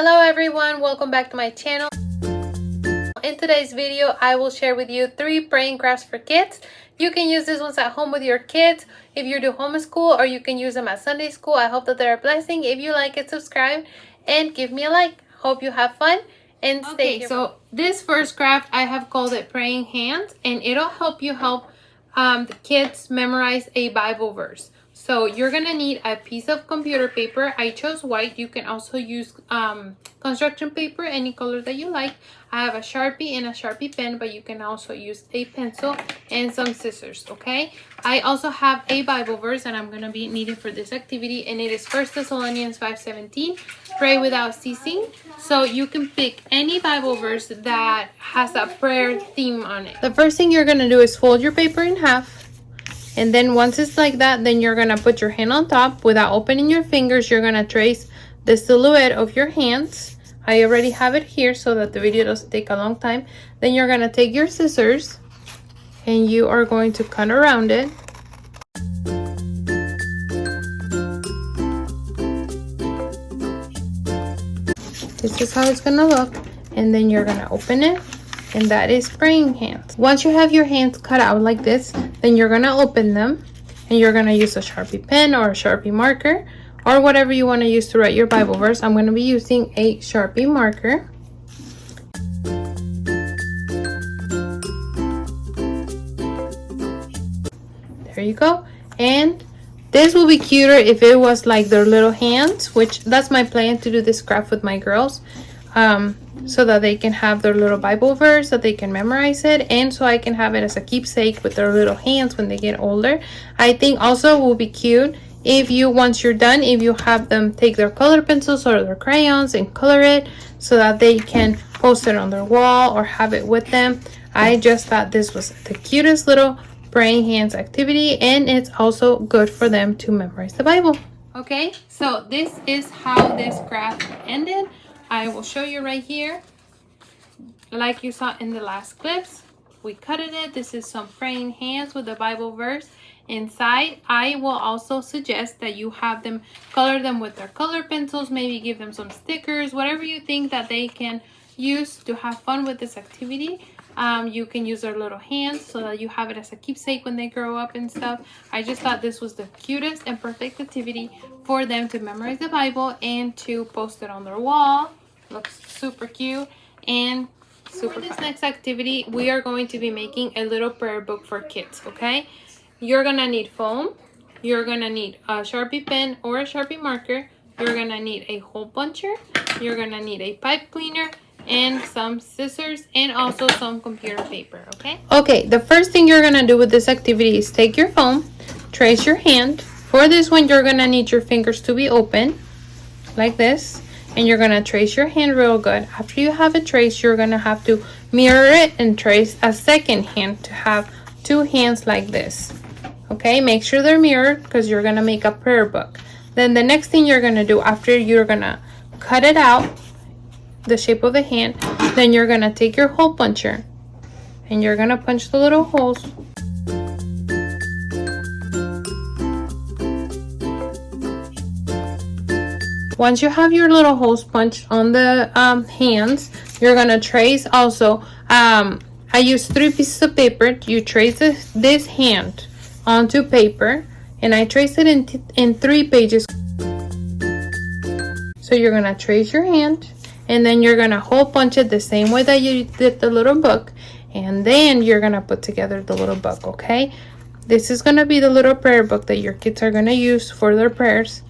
Hello everyone, welcome back to my channel. In today's video, I will share with you 3 praying crafts for kids. You can use these ones at home with your kids if you do homeschool, or you can use them at Sunday school. I hope that they're a blessing. If you like it, subscribe and give me a like. Hope you have fun and stay here. So this first craft, I have called it Praying Hands, and it'll help you help the kids memorize a Bible verse. So you're gonna need a piece of computer paper. I chose white. You can also use construction paper, any color that you like. I have a Sharpie and a Sharpie pen, but you can also use a pencil and some scissors, okay? I also have a Bible verse that I'm gonna be needing for this activity, and it is 1 Thessalonians 5:17, pray without ceasing. So you can pick any Bible verse that has a prayer theme on it. The first thing you're gonna do is fold your paper in half. And then once it's like that, then you're gonna put your hand on top. Without opening your fingers, you're gonna trace the silhouette of your hands. I already have it here so that the video doesn't take a long time. Then you're gonna take your scissors and you are going to cut around it. This is how it's gonna look. And then you're gonna open it. And that is praying hands. Once you have your hands cut out like this, then you're gonna open them and you're gonna use a Sharpie pen or a Sharpie marker or whatever you want to use to write your Bible verse. I'm gonna be using a Sharpie marker. There you go. And this will be cuter if it was like their little hands, which that's my plan, to do this craft with my girls. So that they can have their little Bible verse, that they can memorize it, and so I can have it as a keepsake with their little hands when they get older. I think also it will be cute if you, once you're done, if you have them take their color pencils or their crayons and color it so that they can post it on their wall or have it with them. I just thought this was the cutest little praying hands activity, and it's also good for them to memorize the Bible. Okay, so this is how this craft ended. I will show you right here. Like you saw in the last clips, we cut it. This is some praying hands with the Bible verse inside. I will also suggest that you have them color them with their color pencils, maybe give them some stickers, whatever you think that they can use to have fun with this activity. You can use their little hands so that you have it as a keepsake when they grow up and stuff. I just thought this was the cutest and perfect activity for them to memorize the Bible and to post it on their wall. Looks super cute and super fun. For this next activity, we are going to be making a little prayer book for kids, okay? You're gonna need foam. You're gonna need a Sharpie pen or a Sharpie marker. You're gonna need a hole puncher. You're gonna need a pipe cleaner and some scissors and also some computer paper, okay? Okay, the first thing you're gonna do with this activity is take your foam, trace your hand. For this one, you're gonna need your fingers to be open like this. And you're gonna trace your hand real good. After you have it traced, you're gonna have to mirror it and trace a second hand to have 2 hands like this. Okay, make sure they're mirrored because you're gonna make a prayer book. Then the next thing you're gonna do, after you're gonna cut it out, the shape of the hand, then you're gonna take your hole puncher and you're gonna punch the little holes. Once you have your little holes punched on the hands, you're gonna trace also. I used 3 pieces of paper. You trace this hand onto paper, and I traced it in 3 pages. So you're gonna trace your hand, and then you're gonna hole punch it the same way that you did the little book, and then you're gonna put together the little book. Okay, this is gonna be the little prayer book that your kids are gonna use for their prayers,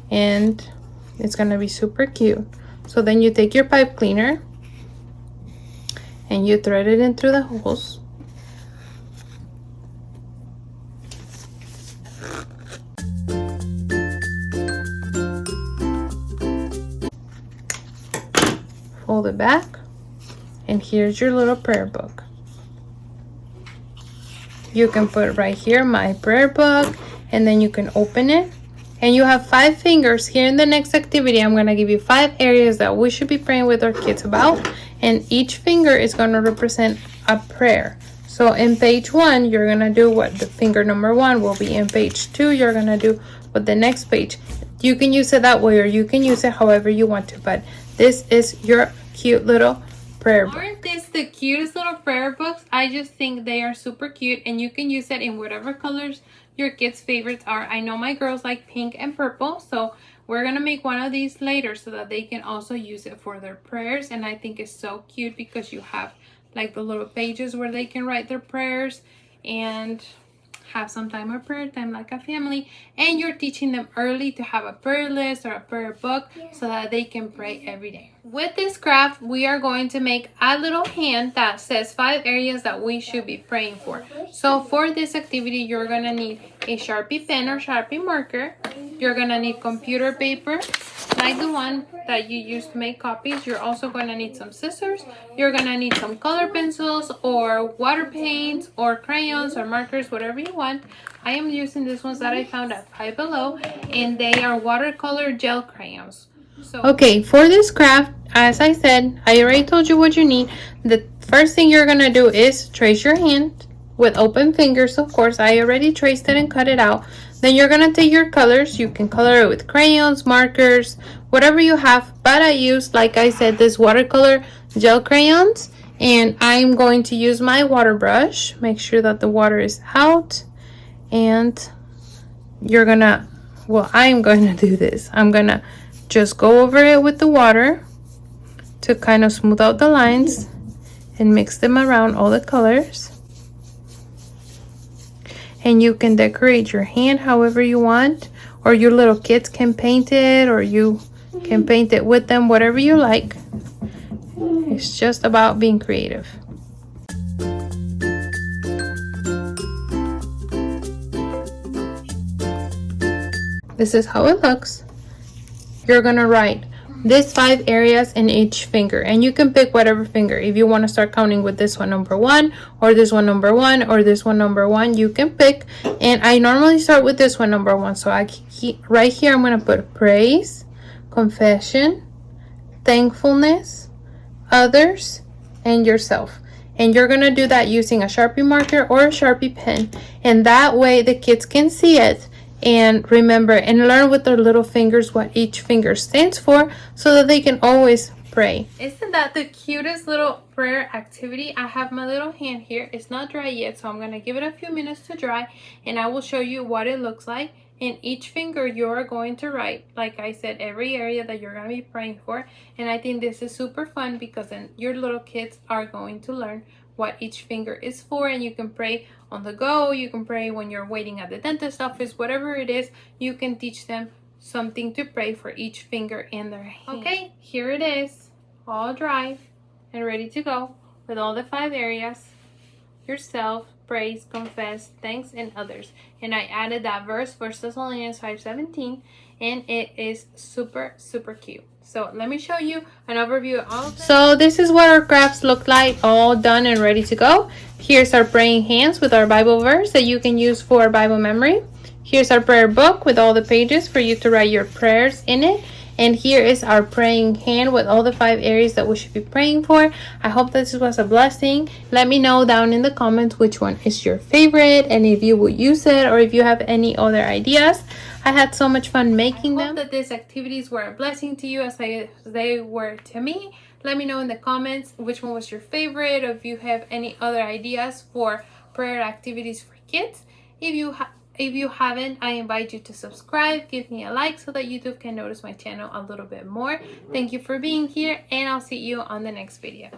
and it's gonna be super cute. So then you take your pipe cleaner and you thread it in through the holes. Fold it back, and here's your little prayer book. You can put right here my prayer book, and then you can open it. And you have 5 fingers. Here in the next activity, I'm going to give you 5 areas that we should be praying with our kids about. And each finger is going to represent a prayer. So in page 1, you're going to do what the finger number 1 will be. In page 2, you're going to do what the next page. you can use it that way, or you can use it however you want to. But this is your cute little prayer book. Aren't these the cutest little prayer books? I just think they are super cute, and you can use it in whatever colors your kids' favorites are. I know my girls like pink and purple, so we're gonna make one of these later so that they can also use it for their prayers. And I think it's so cute because you have like the little pages where they can write their prayers and have some time of prayer time like a family, and you're teaching them early to have a prayer list or a prayer book so that they can pray every day. With this craft, we are going to make a little hand that says 5 areas that we should be praying for. So for this activity, you're gonna need a Sharpie pen or Sharpie marker. You're gonna need computer paper like the one that you use to make copies. You're also gonna need some scissors. You're gonna need some color pencils or water paints or crayons or markers, whatever you want. I am using these ones that I found at Five Below, and they are watercolor gel crayons. Okay, for this craft, as I said, I already told you what you need. The first thing you're gonna do is trace your hand with open fingers. Of course, I already traced it and cut it out. Then you're gonna take your colors. You can color it with crayons, markers, whatever you have, but I used, like I said, this watercolor gel crayons, and I'm going to use my water brush. Make sure that the water is out, and you're gonna, well, I'm going to do this. I'm gonna just go over it with the water to kind of smooth out the lines and mix them around all the colors. And you can decorate your hand however you want, or your little kids can paint it, or you can paint it with them, whatever you like. It's just about being creative. This is how it looks. You're gonna write these 5 areas in each finger, and you can pick whatever finger. If you want to start counting with this one number 1, or this one number 1, or this one number 1, you can pick. And I normally start with this one number 1, so I keep right here. I'm going to put praise, confession, thankfulness, others, and yourself. And you're going to do that using a Sharpie marker or a Sharpie pen, and that way the kids can see it and remember and learn with their little fingers what each finger stands for, so that they can always pray. Isn't that the cutest little prayer activity? I have my little hand here. It's not dry yet, so I'm gonna give it a few minutes to dry, and I will show you what it looks like. In each finger, you're going to write, like I said, every area that you're gonna be praying for. And I think this is super fun because then your little kids are going to learn what each finger is for, and you can pray on the go, you can pray when you're waiting at the dentist office, whatever it is, you can teach them something to pray for each finger in their hand. Okay, here it is, all dry and ready to go with all the 5 areas: yourself, praise, confess, thanks, and others. And I added that verse, 1 Thessalonians 5:17, and it is super, super cute. So let me show you an overview of all of them. So this is what our crafts look like, all done and ready to go. Here's our praying hands with our Bible verse that you can use for Bible memory. Here's our prayer book with all the pages for you to write your prayers in it. And here is our praying hand with all the 5 areas that we should be praying for. I hope this was a blessing. Let me know down in the comments which one is your favorite, and if you will use it, or if you have any other ideas. I had so much fun making them. I hope that these activities were a blessing to you as they were to me. Let me know in the comments which one was your favorite, or if you have any other ideas for prayer activities for kids. If you haven't, I invite you to subscribe, give me a like so that YouTube can notice my channel a little bit more. Thank you for being here, and I'll see you on the next video.